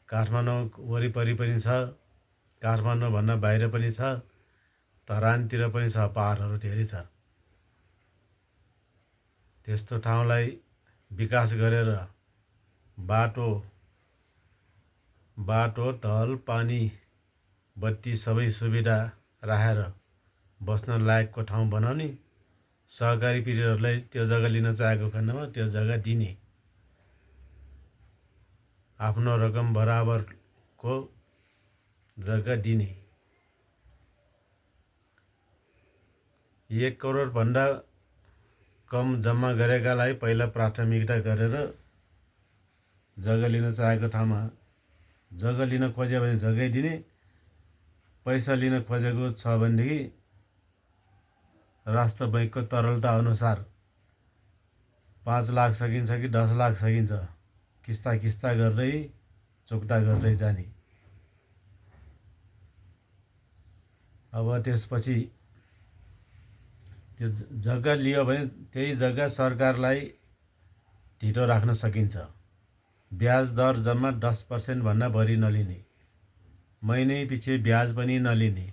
काठमाडौँ वरिपरि पनि छ, काठमाडौँभन्दा बाहिर पनि छ, धरानतिर पनि छ, पहाडहरू धेरै छ। त्यस्तो ठाउँलाई विकास गरेर बाटो ढल पानी बत्ती सबै सुविधा राखेर बस्न लायकको ठाउँ बनाउने, सहकारी पिरियडहरूलाई त्यो जग्गा लिन चाहेको खण्डमा त्यो जग्गा दिने, आफ्नो रकम बराबरको जग्गा दिने। 1 करोडभन्दा कम जम्मा गरेकालाई पहिला प्राथमिकता गरेर जग्गा लिन चाहेको ठाउँमा जग्गा लिन खोज्यो भने जग्गै दिने, पैसा लिन खोजेको छ भनेदेखि राष्ट्र बैङ्कको तरलता अनुसार 5 लाख सकिन्छ कि 10 लाख सकिन्छ, किस्ता गर्दै चुक्ता गर्दै जाने। अब त्यसपछि त्यो जग्गा लियो भने त्यही जग्गा सरकारलाई ढिटो राख्न सकिन्छ। ब्याज दर जम्मा 10% भन्दा बढी नलिने, महिनै पछि ब्याज पनि नलिने,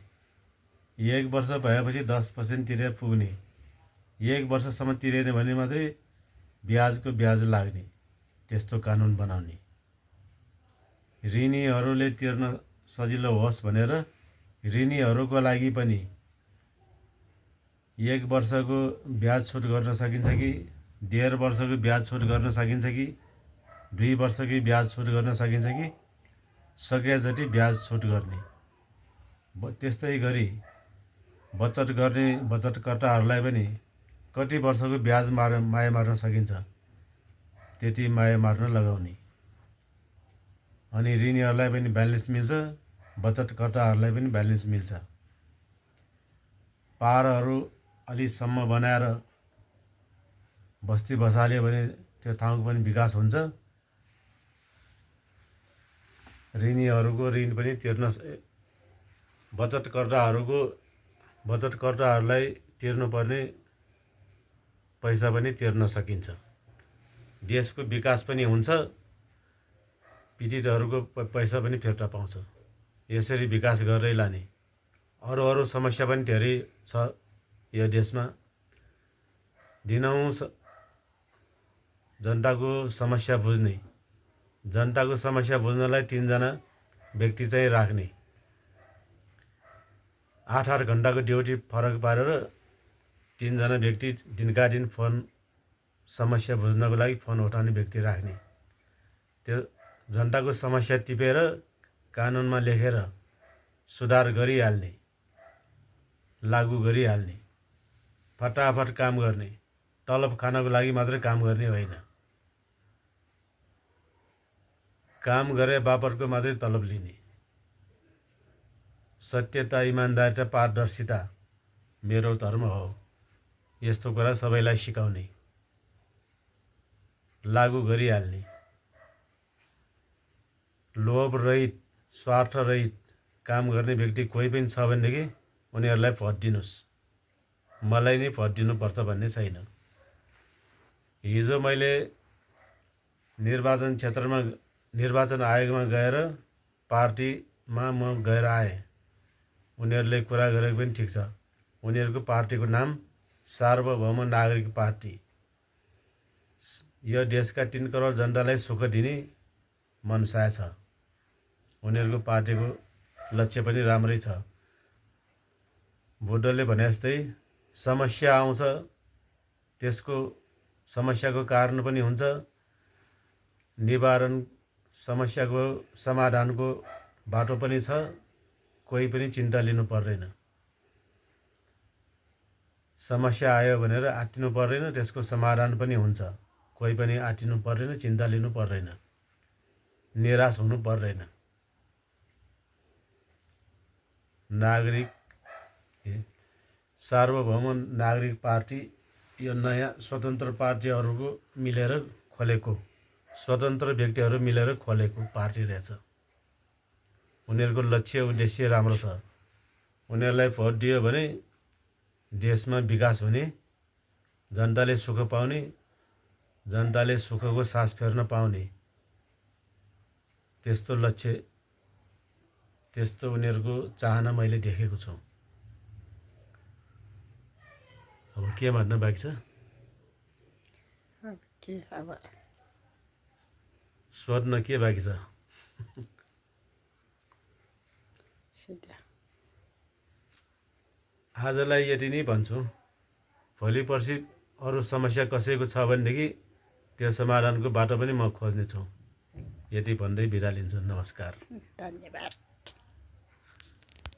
1 वर्ष भएपछि 10% तिरेर पुग्ने, 1 वर्षसम्म तिरेन भने मात्रै ब्याजको ब्याज लाग्ने, त्यस्तो कानुन बनाउने। ऋणीहरूले तिर्न सजिलो होस् भनेर ऋणीहरूको लागि पनि 1 वर्षको ब्याज छुट गर्न सकिन्छ कि 1.5 वर्षको ब्याज छुट गर्न सकिन्छ कि 2 वर्षकै ब्याज छुट गर्न सकिन्छ कि सके जति ब्याज छुट गर्ने। त्यस्तै गरी बचत गर्ने बचतकर्ताहरूलाई पनि कति वर्षको ब्याज माया मार्न सकिन्छ त्यति माया मार्न लगाउने। अनि ऋणीहरूलाई पनि ब्यालेन्स मिल्छ, बचतकर्ताहरूलाई पनि ब्यालेन्स मिल्छ। पाहाडहरू अलिसम्म बनाएर बस्ती बसाल्यो भने त्यो ठाउँको पनि विकास हुन्छ। ऋणीहरूको ऋण पनि तिर्न, बचतकर्ताहरूलाई तिर्नुपर्ने पैसा पनि तिर्न सकिन्छ। देशको विकास पनि हुन्छ, पीडितहरूको पैसा पनि फिर्ता पाउँछ। यसरी विकास गर्दै लाने। अरू समस्या पनि धेरै छ यो देशमा। दिनहुँ जनताको समस्या बुझ्ने, जनताको समस्या बुझ्नलाई 3 जना व्यक्ति चाहिँ राख्ने, 8 घन्टाको ड्युटी फरक पारेर 3 जना व्यक्ति दिनका दिन फोन समस्या बुझ्नको लागि फोन उठाउने व्यक्ति राख्ने। त्यो जनताको समस्या टिपेर कानुनमा लेखेर सुधार गरिहाल्ने, लागू गरिहाल्ने, फटाफट काम गर्ने, तलब खानको लागि मात्रै काम गर्ने होइन, काम गरे बापतको मात्रै तलब लिने। सत्यता, इमान्दारिता, पारदर्शिता मेरो धर्म हो, यस्तो कुरा सबैलाई सिकाउने, लागू गरिहाल्ने। लोभ रहित, स्वार्थ रहित काम गर्ने व्यक्ति कोही पनि छ भनेदेखि उनीहरूलाई भोट दिनुहोस्, मलाई नै भोट दिनुपर्छ भन्ने छैन। हिजो मैले निर्वाचन आयोगमा गएर पार्टीमा म गएर आएँ। उनीहरूले कुरा गरेको पनि ठिक छ। उनीहरूको पार्टीको नाम सार्वभौम नागरिक पार्टी। यो देशका 3 करोड जनतालाई सुख दिने मनसाय छ। उनीहरूको पार्टीको लक्ष्य पनि राम्रै छ। बुद्धले भने जस्तै समस्या आउँछ, त्यसको समस्याको कारण पनि हुन्छ, निवारण समस्याको समाधानको बाटो पनि छ। कोही पनि चिन्ता लिनु पर्दैन। समस्या आयो भनेर आत्तिनु पर्दैन, त्यसको समाधान पनि हुन्छ। कोही पनि आत्तिनु पर्दैन, चिन्ता लिनु पर्दैन, निराश हुनु पर्दैन। सार्वभौम नागरिक पार्टी यो नयाँ स्वतन्त्र पार्टीहरूको मिलेर खोलेको, स्वतन्त्र व्यक्तिहरू मिलेर खोलेको पार्टी रहेछ। उनीहरूको लक्ष्य उद्देश्य राम्रो छ। उनीहरूलाई भोट दियो भने देशमा विकास हुने, जनताले सुख पाउने, जनताले सुखको सास फेर्न पाउने, त्यस्तो लक्ष्य, त्यस्तो उनीहरूको चाहना मैले देखेको छु। अब के भन्न बाँकी छ? अब के अब सोध्न के बाँकी छ? सिधा आजलाई यति नै भन्छु। भोलि पर्सि अरू समस्या कसैको छ भनेदेखि त्यो समाधानको बाटो पनि म खोज्नेछु। यति भन्दै बिदा लिन्छु। नमस्कार। धन्यवाद।